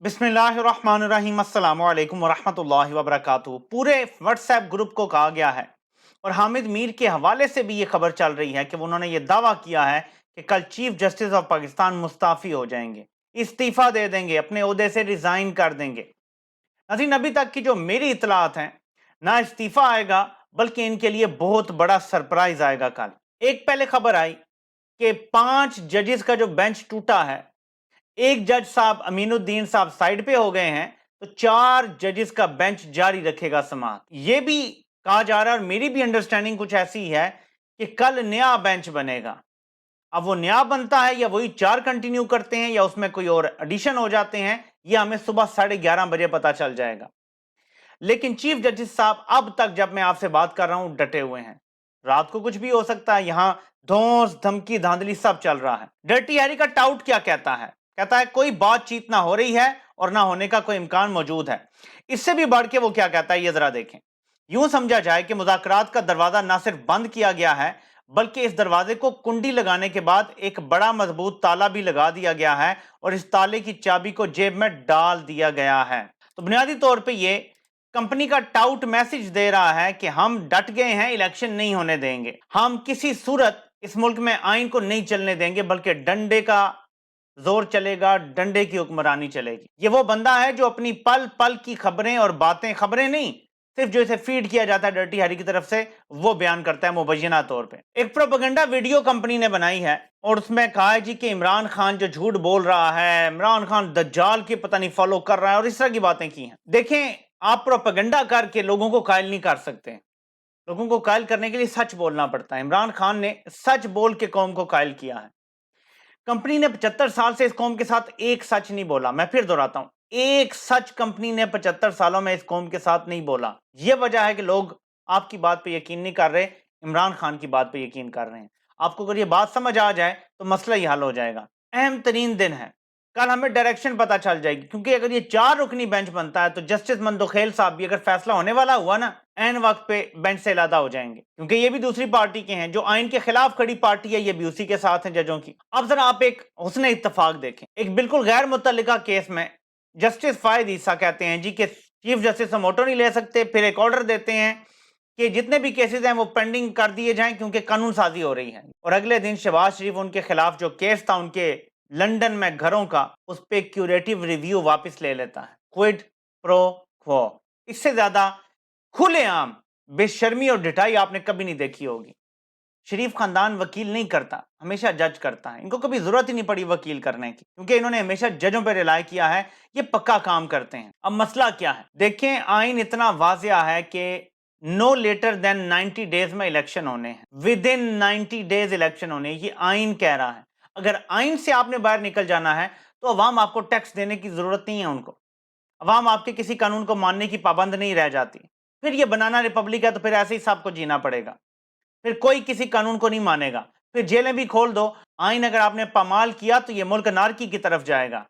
बिस्मिल्लाहिर्रहमानिर्रहीम अस्सलामु अलैकुम वरहमतुल्लाहि वबरकातुहू। पूरे व्हाट्सएप ग्रुप को कहा गया है और हामिद मीर के हवाले से भी ये खबर चल रही है कि उन्होंने ये दावा किया है कि कल chief justice of Pakistan Mustafi हो जाएंगे, इस्तीफ़ा दे देंगे, अपने ओहदे से रिज़ाइन कर देंगे। नाज़रीन, अभी तक की जो मेरी इतलात हैं, ना इस्तीफ़ा आएगा बल्कि इनके लिए बहुत बड़ा सरप्राइज आएगा कल। एक पहले खबर आई कि 5 जजेस का जो बेंच टूटा है, एक जज साहब अमीनुद्दीन साहब साइड पे हो गए हैं, तो 4 जजेस का बेंच जारी रखेगा समाअत। ये भी कहा जा रहा है और मेरी भी अंडरस्टैंडिंग कुछ ऐसी है कि कल नया बेंच बनेगा। अब वो नया बनता है या वही 4 कंटिन्यू करते हैं या उसमें कोई और एडिशन हो जाते हैं, ये हमें सुबह 11:30 बजे पता चल जाएगा। लेकिन चीफ जस्टिस साहब अब तक जब मैं आपसे बात कर रहा हूं डटे हुए हैं। रात को कुछ भी हो सकता है, यहां धौंस धमकी धांधली सब चल रहा है। डर्टी हैरी का टाउट क्या कहता है? कहता है कोई बातचीत ना हो रही है और ना होने का कोई इम्कान मौजूद है। इससे भी बढ़ के वो क्या कहता है, ये जरा देखें। यूं समझा जाए कि मुज़ाकरात का दरवाजा ना सिर्फ बंद किया गया है बल्कि इस दरवाजे को कुंडी लगाने के बाद एक बड़ा मजबूत ताला भी लगा दिया गया है और इस ताले की चाबी को जेब में डाल दिया गया है। तो बुनियादी तौर पे ये कंपनी का टाउट मैसेज दे रहा है कि हम डट गए हैं, इलेक्शन नहीं होने देंगे, हम किसी सूरत इस मुल्क में आइन को नहीं चलने देंगे, बल्कि डंडे का जोर चलेगा, डंडे की हुक्मरानी चलेगी। ये वो बंदा है जो अपनी पल पल की खबरें और बातें, खबरें नहीं सिर्फ जो इसे फीड किया जाता है डर्टी हैरी की तरफ से, वो बयान करता है मुबैना तौर पे। एक प्रोपेगेंडा वीडियो कंपनी ने बनाई है और उसमें कहा है जी कि इमरान खान जो झूठ बोल रहा है, इमरान खान दज्जाल की पता नहीं फॉलो कर रहा है और इस तरह की बातें की हैं। देखें, आप प्रोपेगेंडा करके लोगों को कायल नहीं कर सकते। लोगों को कायल करने के लिए सच बोलना पड़ता है। इमरान खान ने सच बोल के कौम को कायल किया है। कंपनी ने 75 साल से इस कौम के साथ एक सच नहीं बोला। मैं फिर दोहराता हूं, एक सच कंपनी ने 75 सालों में इस कौम के साथ नहीं बोला। यह वजह है कि लोग आपकी बात पे यकीन नहीं कर रहे, इमरान खान की बात पे यकीन कर रहे हैं। आपको अगर ये बात समझ आ जाए तो मसला ही हल हो जाएगा। अहम तरीन दिन है कल, हमें डायरेक्शन पता चल जाएगी, क्योंकि अगर ये 4 रुकनी बेंच बनता है तो जस्टिस मंदोखेल साहब भी, अगर फैसला होने वाला हुआ ना, एन वक्त पे बेंच से अलहदा हो जाएंगे, क्योंकि ये भी दूसरी पार्टी के हैं। जो आइन के खिलाफ खड़ी पार्टी है, ये भी उसी के साथ है जजों की। अब जरा आप एक हुस्न इत्तफाक देखें। एक बिल्कुल गैर मुतल्लिका केस में जस्टिस फायद ईसा कहते हैं जी कि चीफ जस्टिस से मोटो नहीं ले सकते, फिर एक ऑर्डर देते हैं कि जितने भी केसेस हैं वो पेंडिंग कर दिए जाएं क्योंकि कानून साजी हो रही है। और अगले दिन शहबाज शरीफ उनके खिलाफ जो केस था उनके लंदन में घरों का, उस पे क्यूरेटिव रिव्यू वापस ले लेता है। Quid pro quo. इससे ज्यादा खुलेआम बेशर्मी और ढिठाई आपने कभी नहीं देखी होगी। शरीफ खानदान वकील नहीं करता, हमेशा जज करता है। इनको कभी जरूरत ही नहीं पड़ी वकील करने की, क्योंकि इन्होंने हमेशा जजों पर रिलाय किया है। ये पक्का काम करते हैं। अब मसला क्या है देखें, आइन इतना वाजिया है कि नो लेटर देन 90 डेज में इलेक्शन होने हैं। विद इन 90 डेज इलेक्शन होने, ये आइन कह रहा है। अगर आइन से आपने बाहर निकल जाना है तो अवाम आपको टैक्स देने की जरूरत नहीं है। उनको, अवाम आपके किसी कानून को मानने की पाबंद नहीं रह जाती। फिर ये बनाना रिपब्लिक है तो फिर ऐसे ही सबको जीना पड़ेगा, फिर कोई किसी कानून को नहीं मानेगा, फिर जेलें भी खोल दो। आइन अगर आपने पामाल किया तो ये मुल्क नारकी की तरफ जाएगा।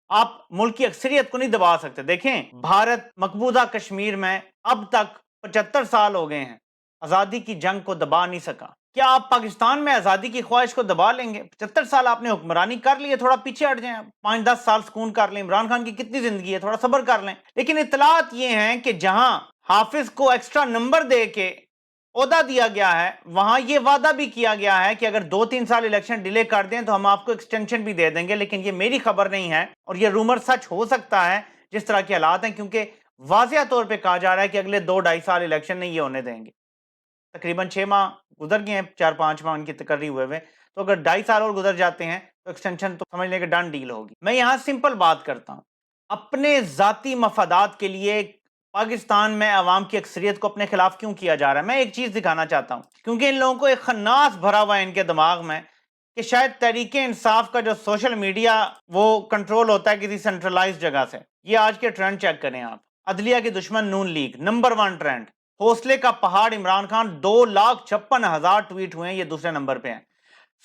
आप मुल्क की अक्सरियत को नहीं दबा सकते। देखें, भारत मकबूजा कश्मीर में अब तक 75 साल हो गए हैं, आजादी की जंग को दबा नहीं सका। क्या आप पाकिस्तान में आजादी की ख्वाहिश को दबा लेंगे? 75 साल आपने हुक्मरानी कर ली है, थोड़ा पीछे हट जाएं, 5-10 साल सुकून कर लें। इमरान खान की कितनी जिंदगी है, थोड़ा सब्र कर लें। लेकिन इतलात ये हैं कि जहां हाफिज को एक्स्ट्रा नंबर दे के ओहदा दिया गया है, वहां यह वादा भी किया गया है कि अगर 2-3 साल इलेक्शन डिले कर दें तो हम आपको एक्सटेंशन भी दे देंगे। लेकिन ये मेरी खबर नहीं है और ये रूमर सच हो सकता है जिस तरह के हालात हैं, क्योंकि वाजिया तौर पे कहा जा रहा है कि अगले 2-2.5 साल इलेक्शन नहीं ये होने देंगे। तकरीबन 6 माह गुजर गए हैं, 4-5 माह उनकी तकर्री हुए हुए। तो अगर 2.5 साल और गुजर जाते हैं तो एक्सटेंशन तो समझ लें कि डन डील होगी। मैं यहां सिंपल बात करता हूं, अपने जाती मफादात के लिए पाकिस्तान में अवाम की अक्सरियत को अपने खिलाफ क्यों किया जा रहा है? मैं एक चीज दिखाना चाहता हूं, क्योंकि इन लोगों को एक खन्नास भरा हुआ है इनके दिमाग में कि शायद तहरीक इंसाफ का जो सोशल मीडिया वो कंट्रोल होता है किसी सेंट्रलाइज्ड जगह से। ये आज के ट्रेंड चेक करें आप। अदलिया के दुश्मन नून लीग नंबर 1 ट्रेंड, हौसले का पहाड़ इमरान खान 2,56,000 ट्वीट हुए हैं, ये दूसरे नंबर पे हैं।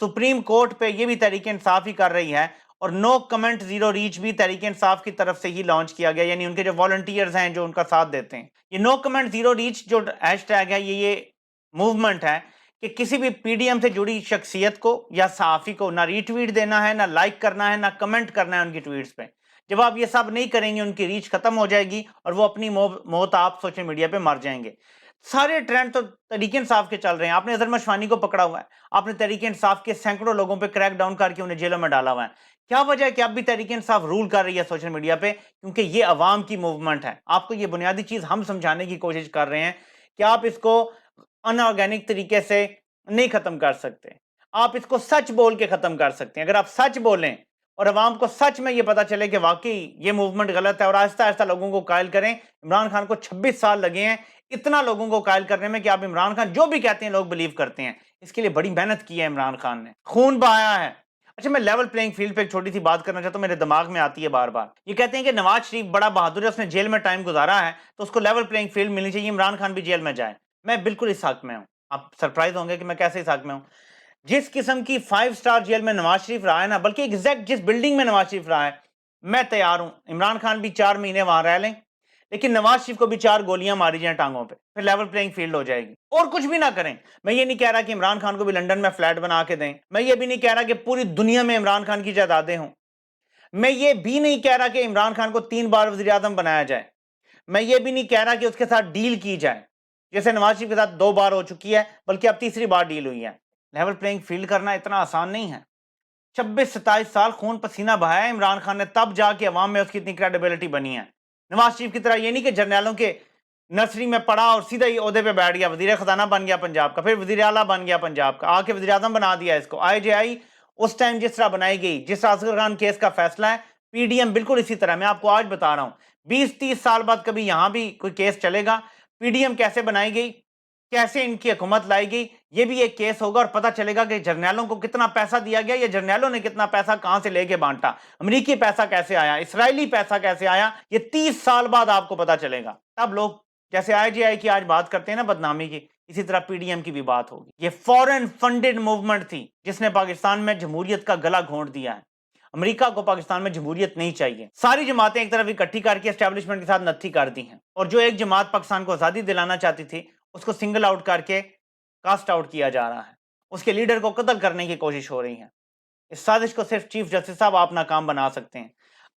सुप्रीम कोर्ट पे ये भी तहरीक इंसाफ ही कर रही है और नो कमेंट जीरो रीच भी तहरीक इंसाफ की तरफ से ही लॉन्च किया गया, यानी उनके जो वॉलंटियर्स हैं जो उनका साथ देते हैं। ये नो कमेंट जीरो रीच जो हैशटैग है, ये मूवमेंट है कि किसी भी पीडीएम से जुड़ी शख्सियत को या सहाफ़ी को ना रीट्वीट देना है, ना लाइक करना है, ना कमेंट करना है उनकी ट्वीट्स पे। जब आप ये सब नहीं करेंगे उनकी रीच खत्म हो जाएगी और वो अपनी मौत आप सोशल मीडिया पे मर जाएंगे। सारे ट्रेंड तो तहरीक इंसाफ के चल रहे हैं। आपने अजहर मशवानी को पकड़ा हुआ है, आपने तहरीक इंसाफ के सैकड़ों लोगों पे क्रैक डाउन करके उन्हें जेलों में डाला हुआ है। क्या वजह है कि अब भी तहरीक इंसाफ रूल कर रही है सोशल मीडिया पे? क्योंकि ये अवाम की मूवमेंट है। आपको ये बुनियादी चीज हम समझाने की कोशिश कर रहे हैं कि आप इसको अनऑर्गेनिक तरीके से नहीं खत्म कर सकते, आप इसको सच बोल के खत्म कर सकते हैं। अगर आप सच बोलें और अवाम को सच में ये पता चले कि वाकई ये मूवमेंट गलत है और आहिस्ता आहिस्ता लोगों को कायल करें। इमरान खान को 26 साल लगे हैं इतना लोगों को कायल करने में कि आप इमरान खान जो भी कहते हैं लोग बिलीव करते हैं। इसके लिए बड़ी मेहनत की है इमरान खान ने, खून बहाया है। अच्छा, मैं लेवल प्लेइंग फील्ड पे एक छोटी सी बात करना चाहता हूं, मेरे दिमाग में आती है बार बार। ये कहते हैं कि नवाज शरीफ बड़ा बहादुर है, उसने जेल में टाइम गुजारा है तो उसको लेवल प्लेइंग फील्ड मिलनी चाहिए, इमरान खान भी जेल में जाए। मैं बिल्कुल इस हक में हूं। आप सरप्राइज होंगे कि मैं कैसे इस हक में हूं। जिस किस्म की 5 स्टार जेल में नवाज शरीफ रहा है ना, बल्कि एग्जैक्ट जिस बिल्डिंग में नवाज शरीफ रहा है, मैं तैयार हूं इमरान खान भी 4 महीने वहां रह लें, लेकिन नवाज शरीफ को भी 4 गोलियां मारी जाएं टांगों पे, फिर लेवल प्लेइंग फील्ड हो जाएगी। और कुछ भी ना करें। मैं ये नहीं कह रहा कि इमरान खान को भी लंदन में फ्लैट बना के दें, मैं ये भी नहीं कह रहा कि पूरी दुनिया में इमरान खान की जायदादें हों, मैं ये भी नहीं कह रहा कि इमरान खान को 3 बार वजीर आजम बनाया जाए, मैं ये भी नहीं कह रहा कि उसके साथ डील की जाए जैसे नवाज शरीफ के साथ 2 बार हो चुकी है, बल्कि अब तीसरी बार डील हुई है। लेवल प्लेइंग फील्ड करना इतना आसान नहीं है। 26-27 साल खून पसीना बहाया है इमरान खान ने, तब जाके अवाम में उसकी इतनी क्रेडिबिलिटी बनी है। नवाज शरीफ की तरह ये नहीं कि जर्नैलों के नर्सरी में पढ़ा और सीधा ही ओहदे पे बैठ गया, वजीर खजाना बन गया पंजाब का, फिर वजीर आला बन गया पंजाब का, आके वजीर आजम बना दिया इसको। IJI उस टाइम जिस तरह बनाई गई, जिस असगर खान केस का फैसला है, PDM बिल्कुल इसी तरह। मैं आपको आज बता रहा हूं 20-30 साल बाद कभी यहां भी कोई केस चलेगा, PDM कैसे बनाई गई, कैसे इनकी हुकूमत लाई गई, ये भी एक केस होगा और पता चलेगा कि जर्नैलों को कितना पैसा दिया गया, या जर्नैलों ने कितना पैसा कहां से लेके बांटा, अमेरिकी पैसा कैसे आया, इसराइली पैसा कैसे आया, ये 30 साल बाद आपको पता चलेगा। तब लोग जैसे IJI की आज बात करते हैं ना बदनामी की, इसी तरह PDM की भी बात होगी। ये फॉरेन फंडेड मूवमेंट थी जिसने पाकिस्तान में जमहूरियत का गला घोंट दिया है। अमेरिका को पाकिस्तान में जमहूरियत नहीं चाहिए। सारी जमातें एक तरफ इकट्ठी करके एस्टेब्लिशमेंट के साथ नत्थी कर दी हैं, और जो एक जमात पाकिस्तान को आज़ादी दिलाना चाहती थी उसको सिंगल आउट करके कास्ट आउट किया जा रहा है, उसके लीडर को कत्ल करने की कोशिश हो रही है। इस साजिश को सिर्फ चीफ जस्टिस साहब आप नाकाम बना सकते हैं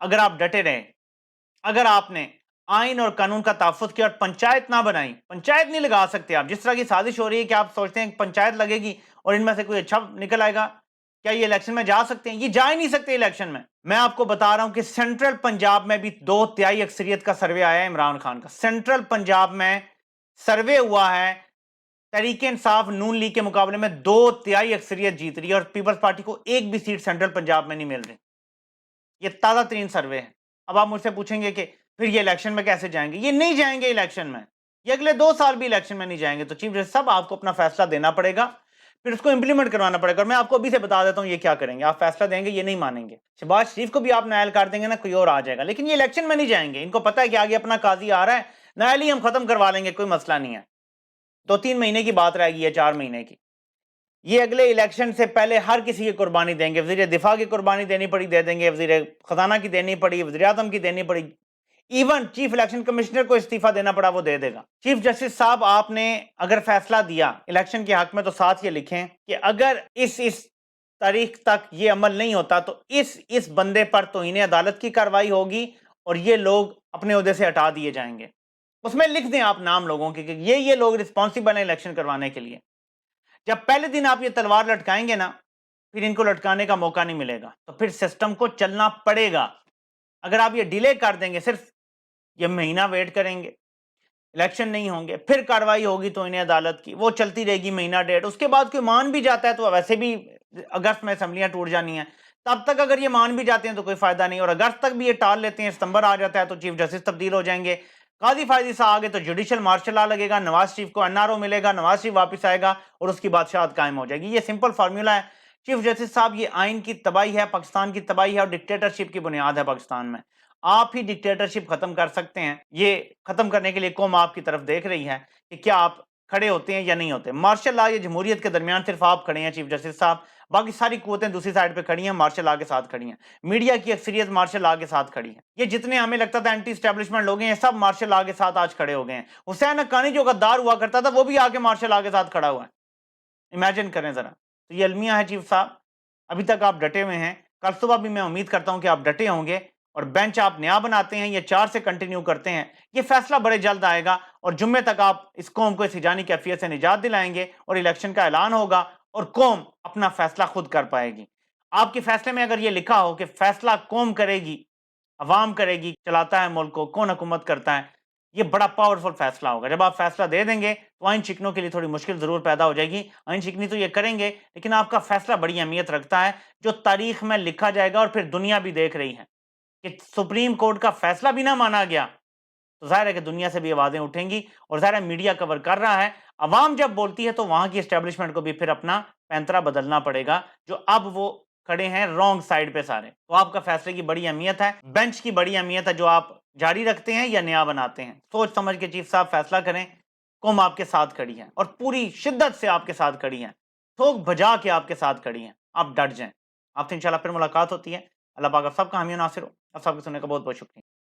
अगर आप डटे रहे, अगर आपने आइन और कानून का तहफ़्फ़ुज़ किया और पंचायत ना बनाई। पंचायत नहीं लगा सकते आप। जिस तरह की साजिश हो रही है कि आप सोचते हैं पंचायत लगेगी और इनमें से कोई अच्छा निकल आएगा, क्या ये इलेक्शन में जा सकते हैं? ये जा ही नहीं सकते इलेक्शन में। मैं आपको बता रहा हूं कि सेंट्रल पंजाब में भी 2/3 अक्सरियत का सर्वे आया है इमरान खान का। सेंट्रल पंजाब में सर्वे हुआ है, तहरीक इंसाफ नून लीग के मुकाबले में 2/3 अक्सरियत जीत रही है और पीपल्स पार्टी को एक भी सीट सेंट्रल पंजाब में नहीं मिल रही। ये ताज़ा तरीन सर्वे है। अब आप मुझसे पूछेंगे कि फिर ये इलेक्शन में कैसे जाएंगे? ये नहीं जाएंगे इलेक्शन में, ये अगले 2 साल भी इलेक्शन में नहीं जाएंगे। तो चीफ जस्टिस साहब आपको अपना फैसला देना पड़ेगा, फिर उसको इंप्लीमेंट करवाना पड़ेगा। और मैं आपको अभी से बता देता हूं ये क्या करेंगे। आप फैसला देंगे, ये नहीं मानेंगे, शहबाज शरीफ को भी आप नायल कर देंगे ना, कोई और आ जाएगा, लेकिन ये इलेक्शन में नहीं जाएंगे। इनको पता है कि आगे अपना काजी आ रहा है, नायल ही हम खत्म करवा लेंगे, कोई मसला नहीं है। 2-3 महीने की बात रहेगी या 4 महीने की। ये अगले इलेक्शन से पहले हर किसी की कुर्बानी देंगे। वजीर दिफा की कुर्बानी देनी पड़ी दे देंगे, वजीर खजाना की देनी पड़ी, वजीर आजम की देनी पड़ी, इवन चीफ इलेक्शन कमिश्नर को इस्तीफा देना पड़ा वो दे देगा। चीफ जस्टिस साहब आपने अगर फैसला दिया इलेक्शन के हक में तो साथ ये लिखें कि अगर इस तारीख तक ये अमल नहीं होता तो इस बंदे पर तौहीन अदालत की कार्रवाई होगी और ये लोग अपने ओहदे से हटा दिए जाएंगे। उसमें लिख दें आप नाम लोगों के कि ये लोग रिस्पॉन्सिबल हैं इलेक्शन करवाने के लिए। जब पहले दिन आप ये तलवार लटकाएंगे ना, फिर इनको लटकाने का मौका नहीं मिलेगा, तो फिर सिस्टम को चलना पड़ेगा। अगर आप ये डिले कर देंगे, सिर्फ ये महीना वेट करेंगे, इलेक्शन नहीं होंगे, फिर कार्रवाई होगी तो इन्हें अदालत की, वो चलती रहेगी महीना डेढ़, उसके बाद कोई मान भी जाता है तो वैसे भी अगस्त में असेंबलियां टूट जानी है, तब तक अगर ये मान भी जाते हैं तो कोई फायदा नहीं। और अगस्त तक भी ये टाल लेते हैं, सितंबर आ जाता है तो चीफ जस्टिस तब्दील हो जाएंगे, काजी फायदी साहब आगे तो जुडिशल मार्शल लॉ लगेगा, नवाज शरीफ को NRO मिलेगा, नवाज शरीफ वापस आएगा और उसकी बादशाहत कायम हो जाएगी। ये सिंपल फार्मूला है चीफ जस्टिस साहब। ये आइन की तबाही है, पाकिस्तान की तबाही है और डिक्टेटरशिप की बुनियाद है पाकिस्तान में। आप ही डिक्टेटरशिप खत्म कर सकते हैं। ये खत्म करने के लिए कौम आपकी तरफ देख रही है कि क्या आप खड़े होते हैं या नहीं होते। मार्शल लॉ या जमहूरियत के दरमियान सिर्फ आप खड़े हैं चीफ जस्टिस साहब, बाकी सारी कुव्वतें दूसरी साइड पे खड़ी हैं, मार्शल लॉ के साथ खड़ी हैं। मीडिया की अक्सरियत मार्शल लॉ के साथ खड़ी है। ये जितने हमें लगता था एंटी एस्टेब्लिशमेंट लोग हैं, सब मार्शल लॉ के साथ आज खड़े हो गए हैं। हुसैन हक्कानी जो गद्दार हुआ करता था वो भी आके मार्शल लॉ के साथ खड़ा हुआ है। इमेजिन करें जरा। तो ये अलमिया है चीफ साहब, अभी तक आप डटे हुए हैं, कल सुबह भी मैं उम्मीद करता हूं कि आप डटे होंगे اور بینچ آپ نیا بناتے ہیں یا 4 سے کنٹینیو کرتے ہیں، یہ فیصلہ بڑے جلد آئے گا اور جمعے تک آپ اس قوم کو اس ہجانی کیفیت سے نجات دلائیں گے اور الیکشن کا اعلان ہوگا اور قوم اپنا فیصلہ خود کر پائے گی۔ آپ کے فیصلے میں اگر یہ لکھا ہو کہ فیصلہ قوم کرے گی، عوام کرے گی، چلاتا ہے ملک کو، کون حکومت کرتا ہے، یہ بڑا پاورفل فیصلہ ہوگا۔ جب آپ فیصلہ دے دیں گے تو آئین چکنوں کے لیے تھوڑی مشکل ضرور پیدا ہو جائے گی، آئین چکنی تو یہ کریں گے، لیکن آپ کا فیصلہ بڑی اہمیت رکھتا ہے جو تاریخ میں لکھا جائے گا اور پھر دنیا بھی دیکھ رہی ہے کہ سپریم کورٹ کا فیصلہ بھی نہ مانا گیا تو ظاہر ہے کہ دنیا سے بھی آوازیں اٹھیں گی اور ظاہر ہے میڈیا کور کر رہا ہے، عوام جب بولتی ہے تو وہاں کی اسٹیبلشمنٹ کو بھی پھر اپنا پینترا بدلنا پڑے گا، جو اب وہ کھڑے ہیں رونگ سائیڈ پہ سارے۔ تو آپ کا فیصلے کی بڑی اہمیت ہے، بینچ کی بڑی اہمیت ہے، جو آپ جاری رکھتے ہیں یا نیا بناتے ہیں۔ سوچ سمجھ کے چیف صاحب فیصلہ کریں، قوم آپ کے ساتھ کھڑی ہے اور پوری شدت سے آپ کے ساتھ کھڑی ہے، تھوک بھجا کے آپ کے ساتھ کھڑی ہیں، آپ ڈٹ جائیں۔ آپ سے انشاءاللہ پھر ملاقات ہوتی ہے۔ اللہ پاک آپ سب کا حامی و ناصر ہو۔ آپ سب کو سننے کا بہت بہت شکریہ۔